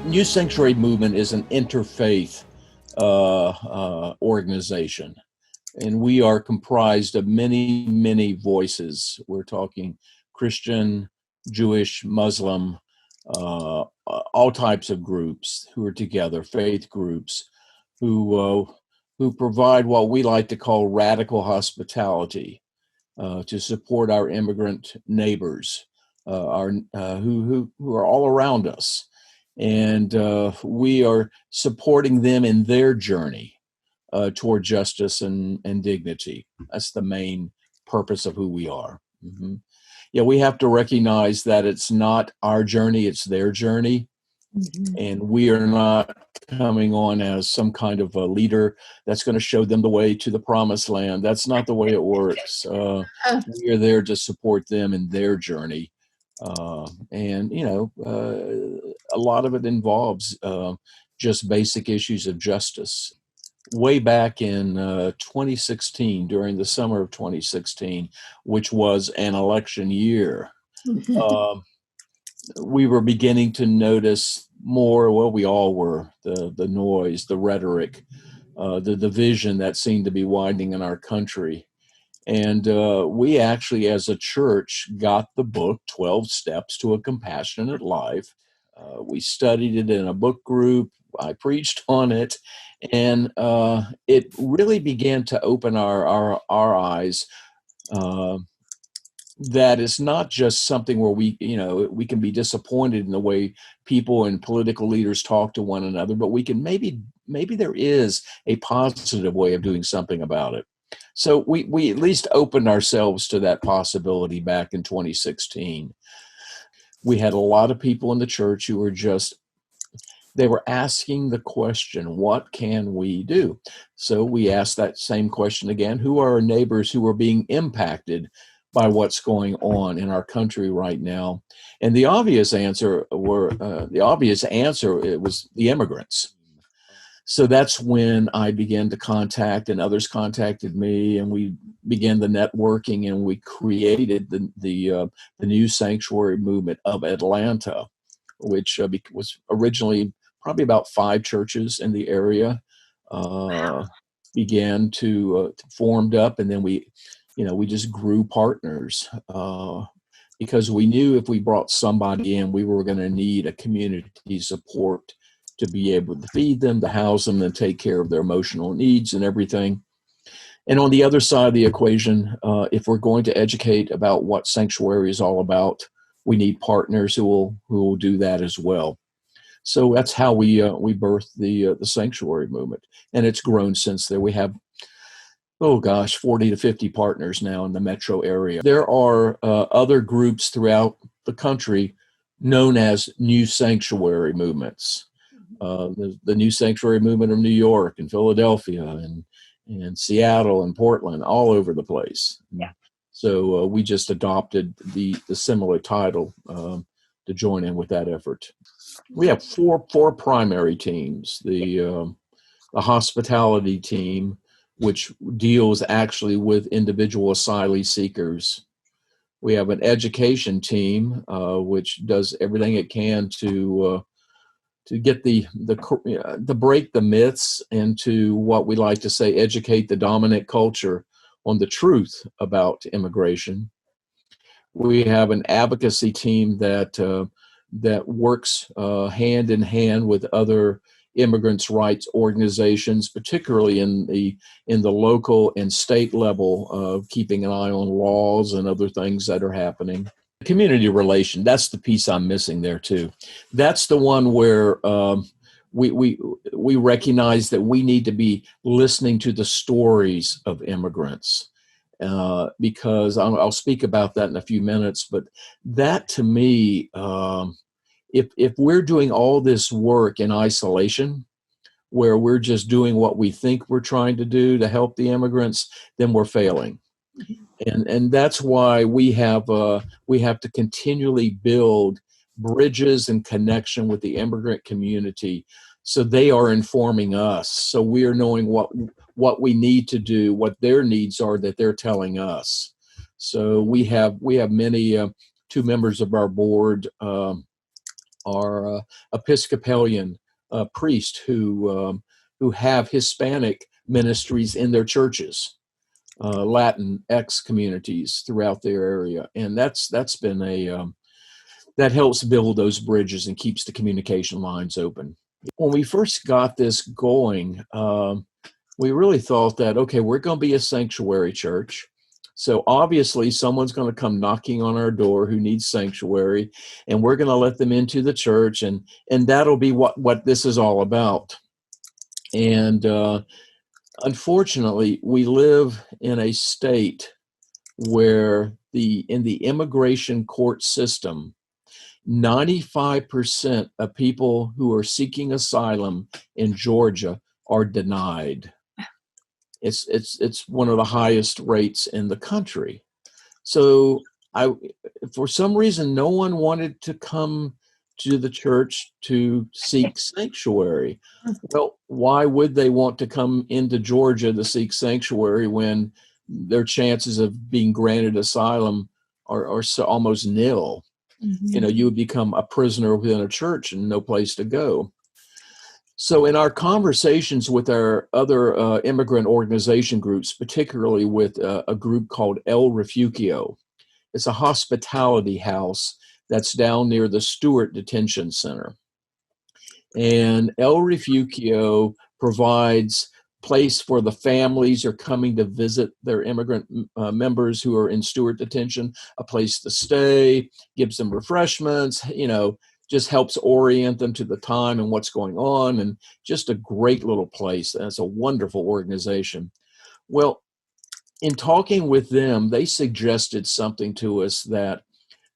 New Sanctuary Movement is an interfaith organization, and we are comprised of many, many voices. We're talking Christian, Jewish, Muslim, all types of groups who are together, faith groups who provide what we like to call radical hospitality to support our immigrant neighbors, who are all around us. And we are supporting them in their journey toward justice and dignity. That's the main purpose of who we are. Mm-hmm. Yeah, we have to recognize that it's not our journey, it's their journey. Mm-hmm. And we are not coming on as some kind of a leader that's going to show them the way to the promised land. That's not the way it works. We are there to support them in their journey. And, a lot of it involves just basic issues of justice. Way back in 2016, during the summer of 2016, which was an election year, we were beginning to notice more, well, we all were, the noise, the rhetoric, the division that seemed to be widening in our country. And we actually, as a church, got the book, 12 Steps to a Compassionate Life. We studied it in a book group. I preached on it. And it really began to open our eyes that it's not just something where we can be disappointed in the way people and political leaders talk to one another, but we can maybe there is a positive way of doing something about it. So we at least opened ourselves to that possibility back in 2016. We had a lot of people in the church who were they were asking the question, what can we do? So we asked that same question again. Who are our neighbors who are being impacted by what's going on in our country right now? And the obvious answer was the immigrants. So that's when I began to contact, and others contacted me, and we began the networking, and we created the New Sanctuary Movement of Atlanta, which was originally probably about 5 churches in the area, began to formed up, and then we just grew partners because we knew if we brought somebody in, we were going to need a community support to be able to feed them, to house them, and take care of their emotional needs and everything. And on the other side of the equation, if we're going to educate about what sanctuary is all about, we need partners who will do that as well. So that's how we birthed the sanctuary movement, and it's grown since then. We have 40 to 50 partners now in the metro area. There are other groups throughout the country known as New Sanctuary movements. The New Sanctuary Movement of New York and Philadelphia and Seattle and Portland, all over the place. Yeah. So we just adopted the similar title to join in with that effort. We have four primary teams. The hospitality team, which deals actually with individual asylee seekers. We have an education team, which does everything it can to get to break the myths and to what we like to say, educate the dominant culture on the truth about immigration. We have an advocacy team that works hand in hand with other immigrants' rights organizations, particularly in the local and state level, of keeping an eye on laws and other things that are happening. Community relation, that's the piece I'm missing there too. That's the one where we recognize that we need to be listening to the stories of immigrants, because I'll speak about that in a few minutes. But that, to me, if we're doing all this work in isolation, where we're just doing what we think we're trying to do to help the immigrants, then we're failing. And that's why we have to continually build bridges and connection with the immigrant community, so they are informing us, so we are knowing what we need to do, what their needs are that they're telling us. So we have many 2 members of our board are Episcopalian priests who have Hispanic ministries in their churches, Latin X communities throughout their area, and that's been that helps build those bridges and keeps the communication lines open. When we first got this going, we really thought that, okay, we're going to be a sanctuary church. So obviously someone's going to come knocking on our door who needs sanctuary, and we're going to let them into the church, and that'll be what this is all about. And unfortunately, we live in a state where in the immigration court system, 95% of people who are seeking asylum in Georgia are denied. It's one of the highest rates in the country. So for some reason, no one wanted to come to the church to seek sanctuary. Well, why would they want to come into Georgia to seek sanctuary when their chances of being granted asylum are so almost nil? You know, you would become a prisoner within a church and no place to go. So in our conversations with our other immigrant organization groups, particularly with a group called El Refugio, it's a hospitality house that's down near the Stewart Detention Center. And El Refugio provides place for the families who are coming to visit their immigrant members who are in Stewart detention, a place to stay, gives them refreshments, you know, just helps orient them to the time and what's going on, and just a great little place. And it's a wonderful organization. Well, in talking with them, they suggested something to us that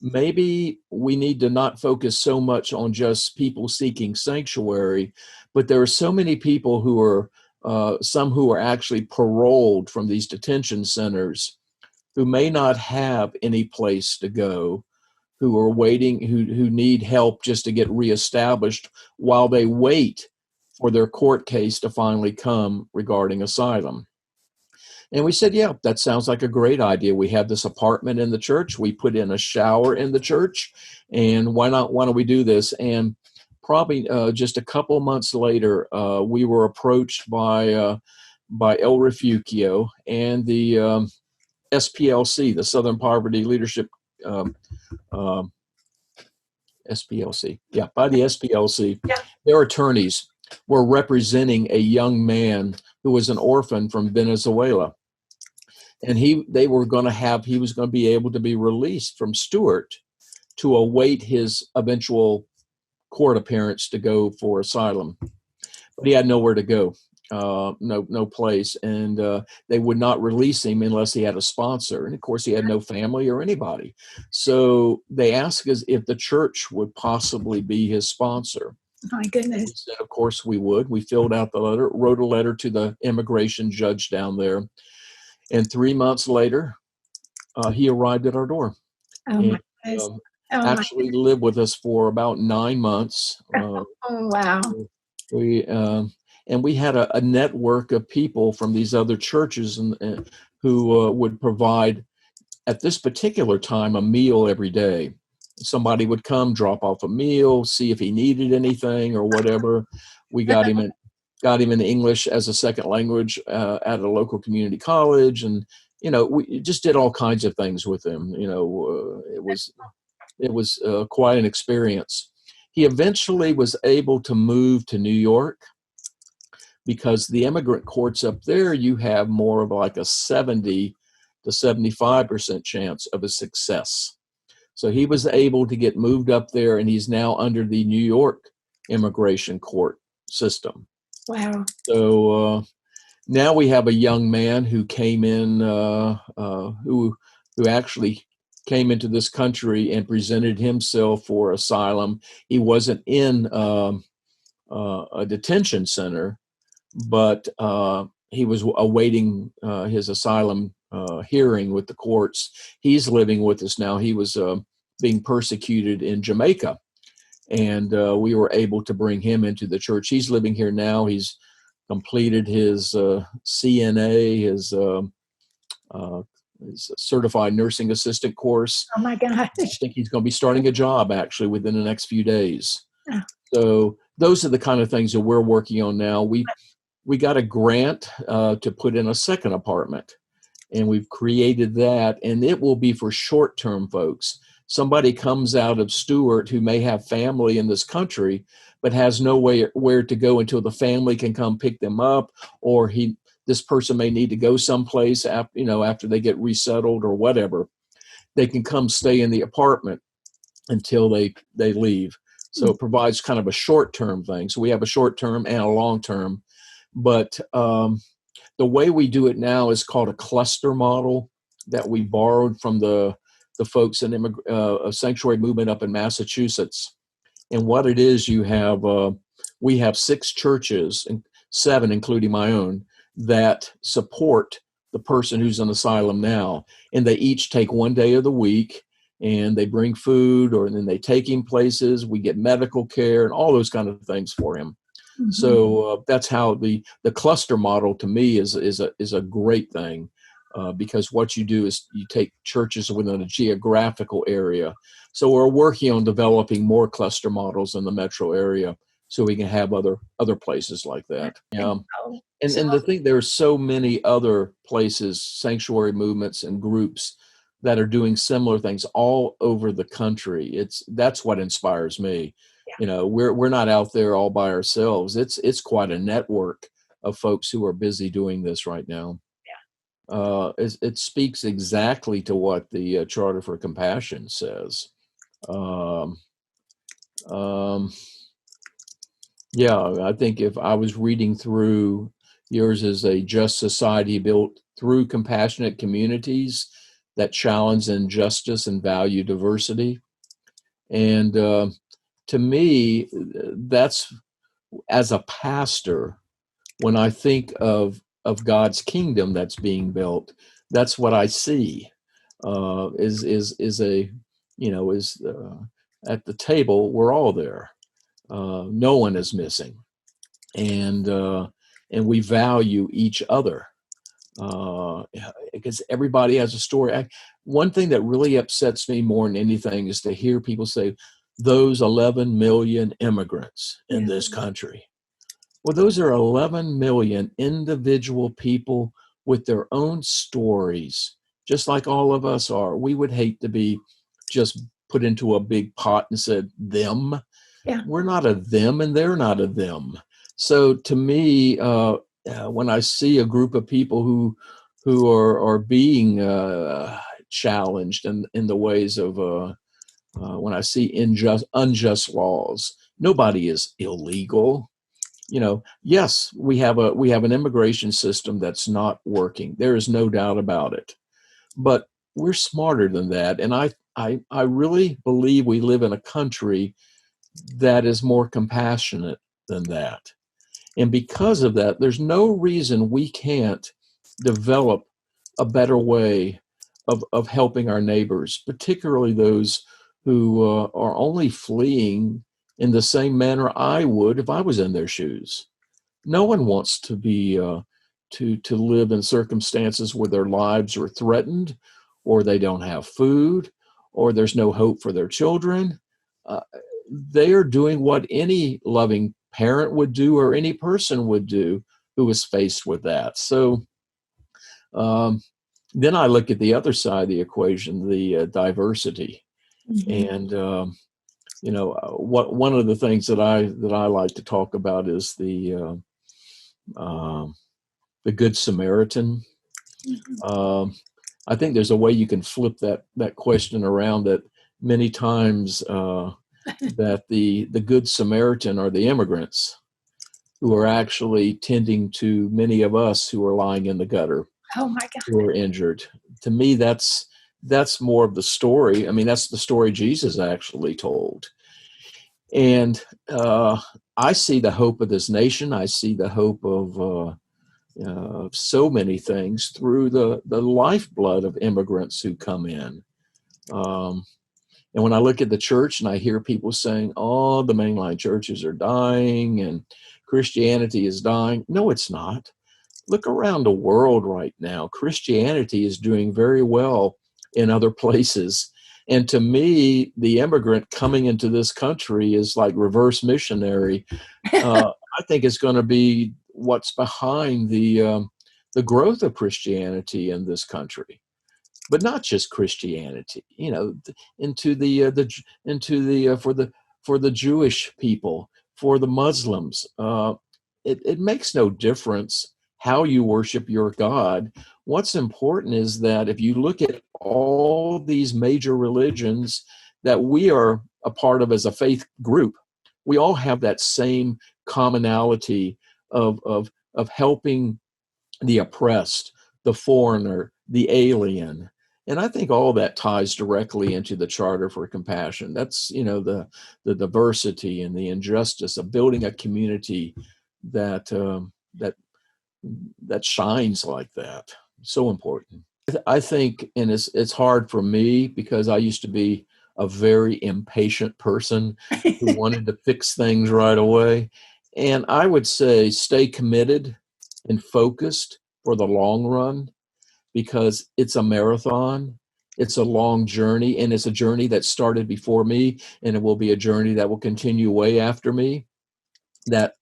maybe we need to not focus so much on just people seeking sanctuary, but there are so many people who are some who are actually paroled from these detention centers who may not have any place to go, who are waiting, who need help just to get reestablished while they wait for their court case to finally come regarding asylum. And we said, yeah, that sounds like a great idea. We have this apartment in the church. We put in a shower in the church, and why don't we do this? And probably just a couple months later, we were approached by El Refugio and the SPLC, the Southern Poverty Leadership SPLC. Yeah, by the SPLC. Yeah. Their attorneys were representing a young man who was an orphan from Venezuela. And he was going to be able to be released from Stewart to await his eventual court appearance to go for asylum. But he had nowhere to go, no place. And they would not release him unless he had a sponsor. And of course, he had no family or anybody. So they asked us if the church would possibly be his sponsor. My goodness. We said, of course we would. We filled out the letter, wrote a letter to the immigration judge down there. And 3 months later, he arrived at our door. Oh, and actually lived with us for about 9 months. Oh, wow. And we had a network of people from these other churches who would provide, at this particular time, a meal every day. Somebody would come, drop off a meal, see if he needed anything or whatever. We got him in English as a second language at a local community college, and we just did all kinds of things with him. It was quite an experience. He eventually was able to move to New York because the immigrant courts up there, you have more of like a 70 to 75% chance of a success. So he was able to get moved up there, and he's now under the New York immigration court system. Wow. So now we have a young man who came in, who actually came into this country and presented himself for asylum. He wasn't in a detention center, but he was awaiting his asylum hearing with the courts. He's living with us now. He was being persecuted in Jamaica, and we were able to bring him into the church. He's living here now. He's completed his CNA, his his certified nursing assistant course. Oh my gosh. I think he's going to be starting a job actually within the next few days. Oh. So those are the kind of things that we're working on now. We got a grant to put in a second apartment, and we've created that, and it will be for short-term folks. Somebody comes out of Stewart who may have family in this country, but has nowhere to go until the family can come pick them up, or this person may need to go someplace after they get resettled or whatever. They can come stay in the apartment until they leave. So it provides kind of a short-term thing. So we have a short-term and a long-term, but the way we do it now is called a cluster model that we borrowed from the folks in a sanctuary movement up in Massachusetts. And what it is, we have 6 churches, and 7, including my own, that support the person who's in asylum now. And they each take one day of the week, and they bring food, and then they take him places. We get medical care and all those kind of things for him. Mm-hmm. So that's how the cluster model to me is a great thing, because what you do is you take churches within a geographical area. So we're working on developing more cluster models in the metro area so we can have other places like that. And the thing, there are so many other places, sanctuary movements and groups that are doing similar things all over the country. That's what inspires me. Yeah. We're not out there all by ourselves. It's quite a network of folks who are busy doing this right now. Yeah. It speaks exactly to what the Charter for Compassion says. Yeah, I think if I was reading through, yours is a just society built through compassionate communities that challenge injustice and value diversity. And to me, that's, as a pastor, when I think of God's kingdom that's being built, that's what I see. At the table, we're all there. No one is missing, and we value each other because everybody has a story. One thing that really upsets me more than anything is to hear people say, those 11 million immigrants in this country. Well, those are 11 million individual people with their own stories, just like all of us are. We would hate to be just put into a big pot and said, them. Yeah. We're not a them and they're not a them. So to me, when I see a group of people who are being challenged in the ways of when I see unjust laws, nobody is illegal. Yes, we have an immigration system that's not working. There is no doubt about it. But we're smarter than that, and I really believe we live in a country that is more compassionate than that. And because of that, there's no reason we can't develop a better way of helping our neighbors, particularly those who are only fleeing in the same manner I would if I was in their shoes. No one wants to be to live in circumstances where their lives are threatened, or they don't have food, or there's no hope for their children. They are doing what any loving parent would do, or any person would do who is faced with that. So then I look at the other side of the equation, the diversity. Mm-hmm. And one of the things that I like to talk about is the Good Samaritan. Mm-hmm. I think there's a way you can flip that question around, that many times that the Good Samaritan are the immigrants who are actually tending to many of us who are lying in the gutter. Oh my God. Who are injured. To me, that's more of the story. I mean, that's the story Jesus actually told. And I see the hope of this nation. I see the hope of so many things through the lifeblood of immigrants who come in. And when I look at the church and I hear people saying, oh, the mainline churches are dying and Christianity is dying. No, it's not. look around the world right now. Christianity is doing very well in other places. And to me, the immigrant coming into this country is like reverse missionary. I think it's going to be what's behind the growth of Christianity in this country, but not just Christianity. Into for the Jewish people, for the Muslims. It makes no difference how you worship your God. What's important is that if you look at all these major religions that we are a part of as a faith group, we all have that same commonality of helping the oppressed, the foreigner, the alien. And I think all that ties directly into the Charter for Compassion. That's, the diversity and the injustice of building a community that that that shines like that. So important. I think, and it's hard for me because I used to be a very impatient person who wanted to fix things right away. And I would say stay committed and focused for the long run because it's a marathon. It's a long journey, and it's a journey that started before me, and it will be a journey that will continue way after me. That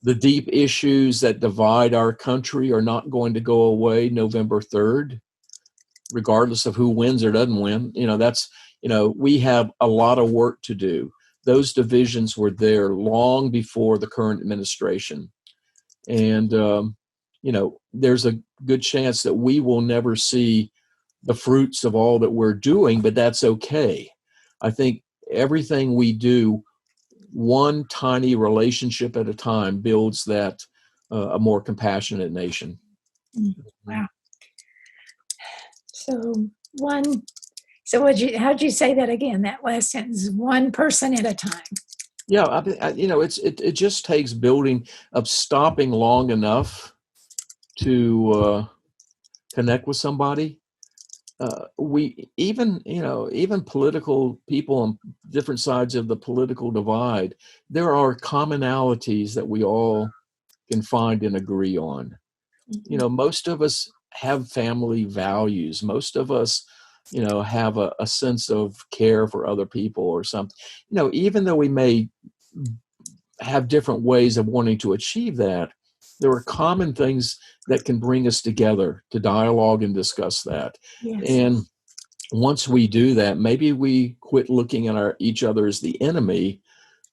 the deep issues that divide our country are not going to go away November 3rd, regardless of who wins or doesn't win. We have a lot of work to do. Those divisions were there long before the current administration. And, there's a good chance that we will never see the fruits of all that we're doing, but that's okay. I think everything we do, one tiny relationship at a time, builds that a more compassionate nation. Wow. So how'd you say that again? That last sentence, one person at a time. Yeah, it just takes building of stopping long enough to connect with somebody. We even political people on different sides of the political divide, there are commonalities that we all can find and agree on. Most of us have family values. Most of us, have a sense of care for other people or something. Even though we may have different ways of wanting to achieve that, there are common things that can bring us together to dialogue and discuss that. Yes. And once we do that, maybe we quit looking at each other as the enemy,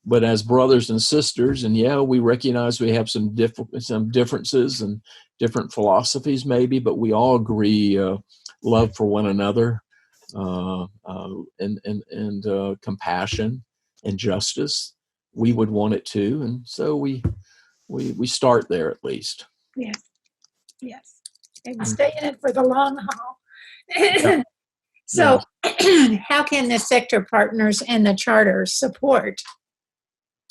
but as brothers and sisters. And yeah, we recognize we have some differences and different philosophies maybe, but we all agree love for one another, and compassion and justice. We would want it too, and so we start there at least. Yes. And stay in it for the long haul. Yeah. So, how can the sector partners and the charter support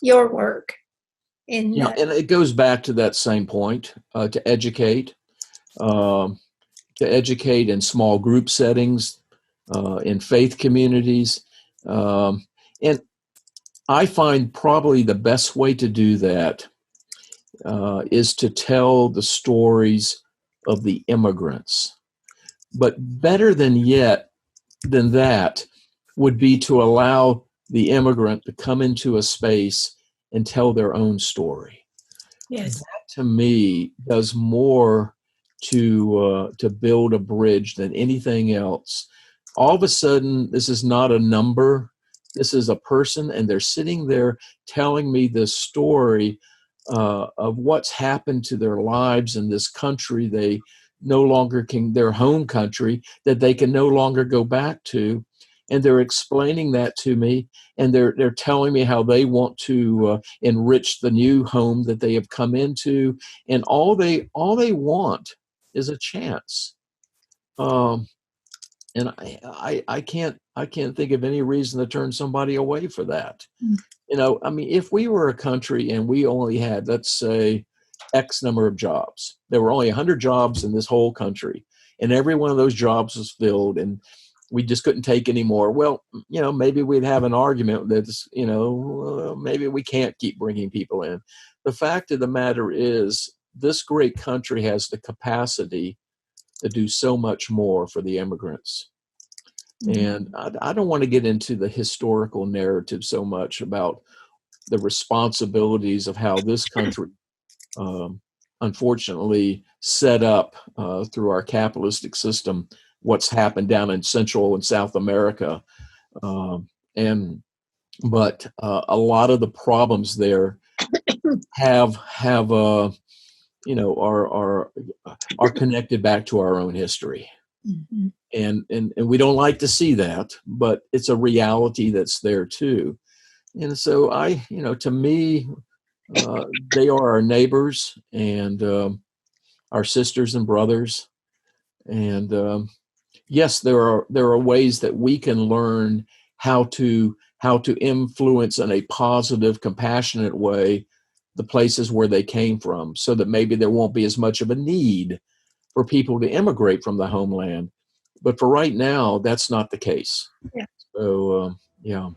your work? And it goes back to that same point, to educate in small group settings, in faith communities. And I find probably the best way to do that is to tell the stories of the immigrants. But better than that would be to allow the immigrant to come into a space and tell their own story. Yes. That to me does more to build a bridge than anything else. All of a sudden, this is not a number. This is a person, and they're sitting there telling me this story of what's happened to their lives in this country they no longer can, their home country that they can no longer go back to. And they're explaining that to me, and they're telling me how they want to enrich the new home that they have come into, and all they want is a chance. And I can't think of any reason to turn somebody away for that. If we were a country and we only had, let's say, X number of jobs, there were only 100 jobs in this whole country, and every one of those jobs was filled, and we just couldn't take any more. Well, maybe we'd have an argument that's, maybe we can't keep bringing people in. The fact of the matter is this great country has the capacity to do so much more for the immigrants. And I don't want to get into the historical narrative so much about the responsibilities of how this country, unfortunately, set up through our capitalistic system what's happened down in Central and South America. But a lot of the problems there have are connected back to our own history. Mhm. And we don't like to see that, but it's a reality that's there too. And so to me, they are our neighbors and our sisters and brothers. And yes, there are ways that we can learn how to influence in a positive, compassionate way the places where they came from, so that maybe there won't be as much of a need for people to immigrate from the homeland. But for right now, that's not the case. Yeah. So, yeah.